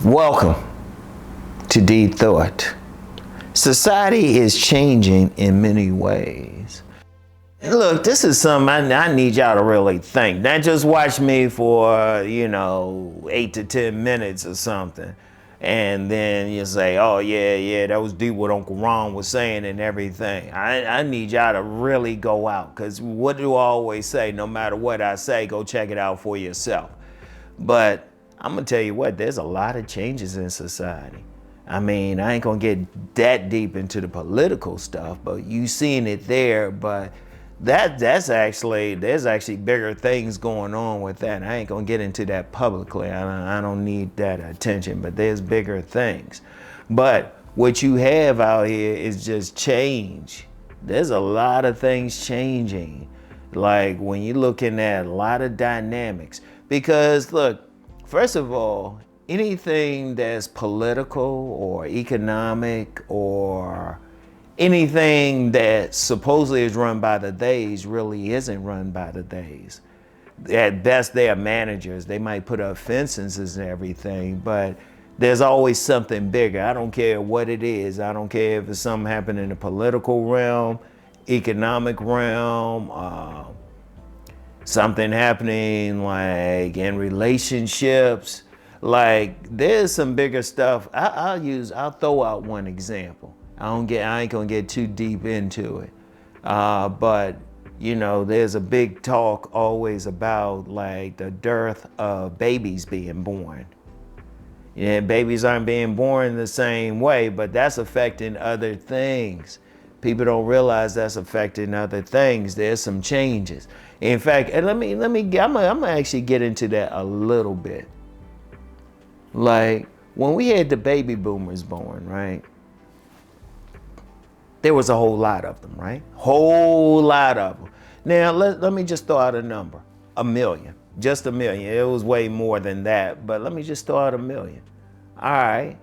Welcome to Deep Thought. Society is changing in many ways. Look, this is something I need y'all to really think. Not just watch me for, 8 to 10 minutes or something. And then you say, oh, yeah, that was deep what Uncle Ron was saying and everything. I need y'all to really go out. Because what do I always say? No matter what I say, go check it out for yourself. But I'm going to tell you what, there's a lot of changes in society. I mean, I ain't going to get that deep into the political stuff, but you seeing it there. But there's actually bigger things going on with that. I ain't going to get into that publicly. I don't need that attention, but there's bigger things. But what you have out here is just change. There's a lot of things changing. Like when you're looking at a lot of dynamics. Because look, first of all, anything that's political or economic or anything that supposedly is run by the theys really isn't run by the theys. At best, they are managers. They might put up fences and everything, but there's always something bigger. I don't care what it is. I don't care if it's something happening in the political realm, economic realm, something happening like in relationships. Like there's some bigger stuff. I'll throw out one example. I ain't gonna get too deep into it. But there's a big talk always about like the dearth of babies being born. Yeah, babies aren't being born the same way, but that's affecting other things. People don't realize that's affecting other things. There's some changes. In fact, and I'm gonna actually get into that a little bit. Like when we had the baby boomers born, right? There was a whole lot of them, right? Whole lot of them. Now let me just throw out a number, 1 million, just 1 million. It was way more than that, but let me just throw out 1 million. All right.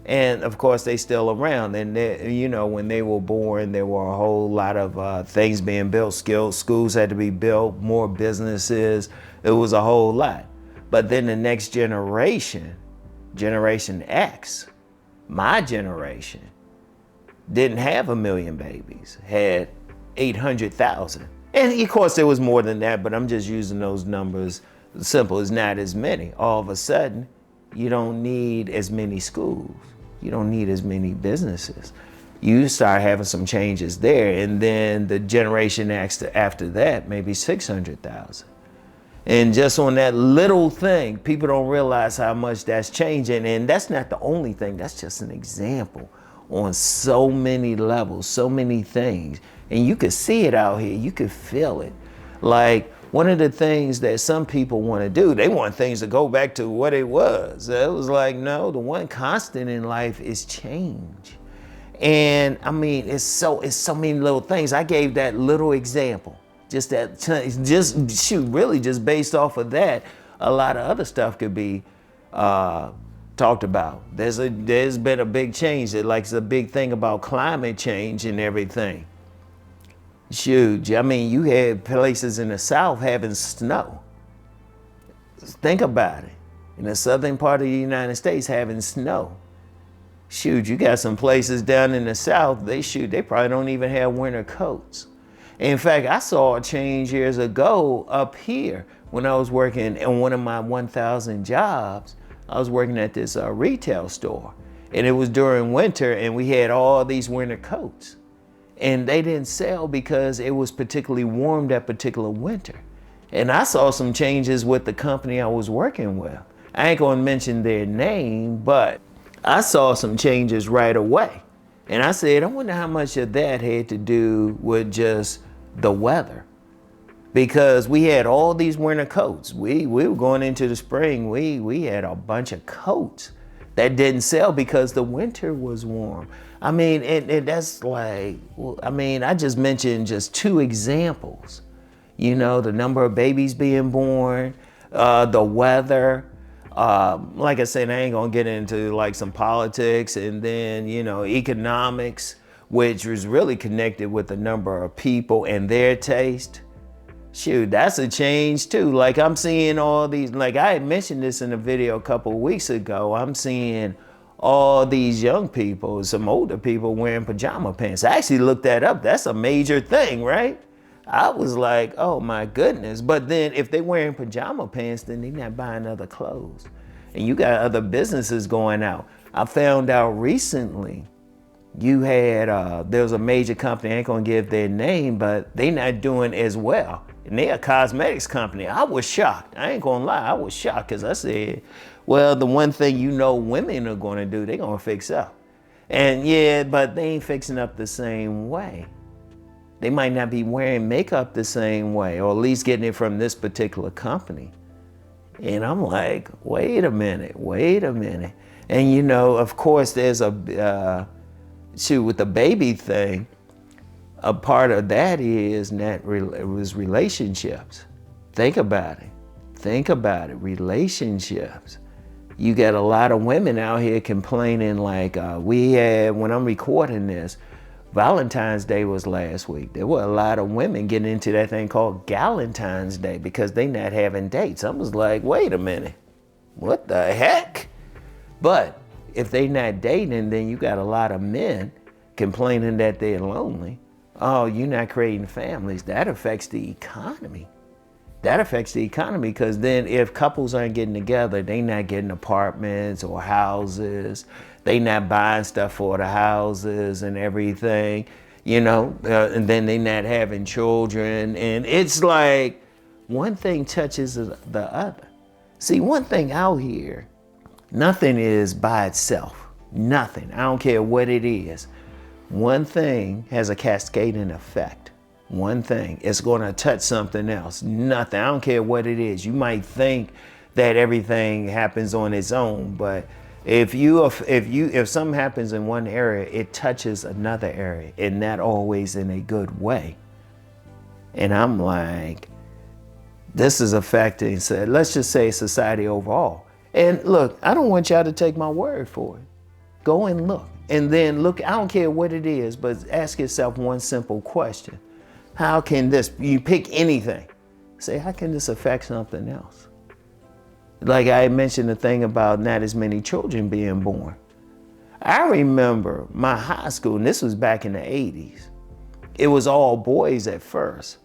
And of course, they still around. And when they were born, there were a whole lot of things being built. Schools had to be built, more businesses. It was a whole lot. But then the next generation, Generation X, my generation, didn't have 1 million babies, had 800,000. And of course, there was more than that, but I'm just using those numbers. Simple, it's not as many. All of a sudden, you don't need as many schools. You don't need as many businesses. You start having some changes there. And then the generation after that, maybe 600,000. And just on that little thing, people don't realize how much that's changing. And that's not the only thing. That's just an example on so many levels, so many things. And you could see it out here. You could feel it. Like one of the things that some people want to do, they want things to go back to what it was. It was like, no, the one constant in life is change. And I mean, it's so many little things. I gave that little example. Just based off of that, a lot of other stuff could be talked about. There's been a big change. It's a big thing about climate change and everything. Huge. I mean, you had places in the South having snow. Think about it. In the southern part of the United States having snow. Shoot, you got some places down in the South, they probably don't even have winter coats. In fact, I saw a change years ago up here when I was working in one of my 1,000 jobs. I was working at this retail store, and it was during winter, and we had all these winter coats. And they didn't sell because it was particularly warm that particular winter. And I saw some changes with the company I was working with. I ain't gonna mention their name, but I saw some changes right away. And I said, I wonder how much of that had to do with just the weather. Because we had all these winter coats. We were going into the spring, we had a bunch of coats that didn't sell because the winter was warm. I mean, and that's like, I just mentioned just 2 examples. The number of babies being born, the weather. Like I said, I ain't gonna get into like some politics and then, economics, which was really connected with the number of people and their taste. Shoot, that's a change too. Like I'm seeing all these, like I had mentioned this in a video a couple of weeks ago, I'm seeing all these young people, some older people wearing pajama pants. I actually looked that up. That's a major thing, right? I was like, oh my goodness. But then if they're wearing pajama pants, then they're not buying other clothes. And you got other businesses going out. I found out recently, you had, there was a major company, I ain't gonna give their name, but they not doing as well. And they're a cosmetics company. I was shocked. I ain't gonna lie, I was shocked because I said, well, the one thing you know women are gonna do, they're gonna fix up. And yeah, but they ain't fixing up the same way. They might not be wearing makeup the same way, or at least getting it from this particular company. And I'm like, wait a minute. And you know, of course, there's with the baby thing, a part of that is that it was relationships. Think about it, relationships. You got a lot of women out here complaining like we had, when I'm recording this, Valentine's Day was last week. There were a lot of women getting into that thing called Galentine's Day because they not having dates. I was like, wait a minute, what the heck? But if they not dating, then you got a lot of men complaining that they're lonely. Oh, you're not creating families. That affects the economy. Because then if couples aren't getting together, they not getting apartments or houses. They not buying stuff for the houses and everything, you know, and then they not having children. And it's like one thing touches the other. See, one thing out here, nothing is by itself. Nothing. I don't care what it is. One thing has a cascading effect. One thing, it's going to touch something else. Nothing. I don't care what it is. You might think that everything happens on its own, but if something happens in one area, it touches another area, and not always in a good way. And I'm like, this is affecting, let's just say, society overall. And look, I don't want y'all to take my word for it. Go and look. And then look, I don't care what it is, but ask yourself one simple question. How can this, you pick anything, say, how can this affect something else? Like I mentioned the thing about not as many children being born. I remember my high school, and this was back in the 80s. It was all boys at first.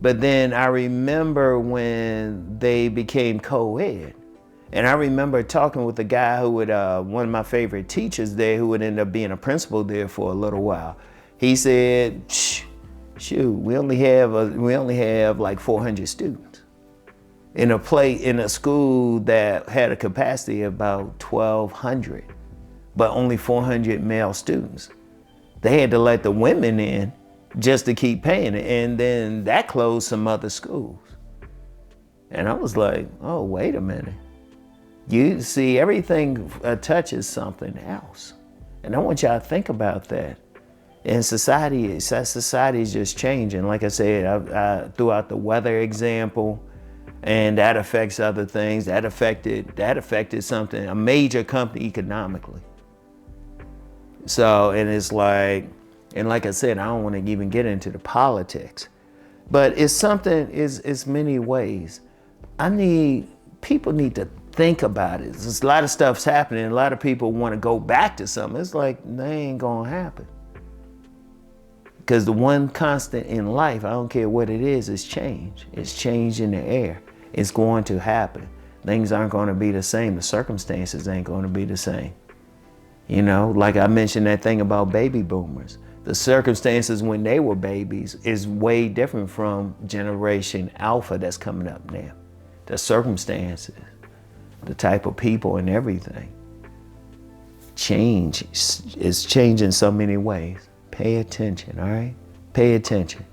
But then I remember when they became co-ed. And I remember talking with a guy who would, one of my favorite teachers there, who would end up being a principal there for a little while. He said, shoot, we only have like 400 students in a school that had a capacity of about 1,200, but only 400 male students. They had to let the women in just to keep paying it, and then that closed some other schools. And I was like, oh, wait a minute. You see, everything touches something else. And I want y'all to think about that. And society is just changing. Like I said, I threw out the weather example, and that affects other things. That affected something, a major company economically. So, and it's like, and like I said, I don't want to even get into the politics, but it's something, it's many ways. People need to think about it. There's a lot of stuff's happening. A lot of people want to go back to something. It's like, they ain't gonna happen. Because the one constant in life, I don't care what it is change. It's change in the air. It's going to happen. Things aren't going to be the same. The circumstances ain't going to be the same. You know, like I mentioned that thing about baby boomers. The circumstances when they were babies is way different from Generation Alpha that's coming up now. The circumstances, the type of people and everything. Change is changing so many ways. Pay attention, all right? Pay attention.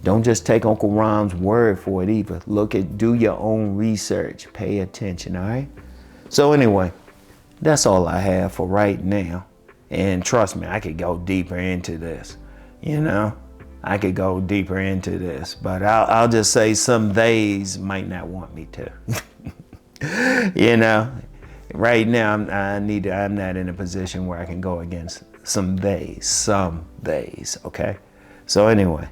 Don't just take Uncle Rom's word for it either. Do your own research. Pay attention, all right? So anyway, that's all I have for right now. And trust me, I could go deeper into this, you know? I could go deeper into this, but I'll just say some days might not want me to. You know? Right now, I'm not in a position where I can go against some days, okay? So anyway,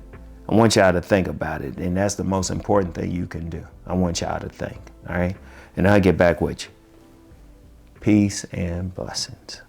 I want y'all to think about it, and that's the most important thing you can do. I want y'all to think, all right? And I'll get back with you. Peace and blessings.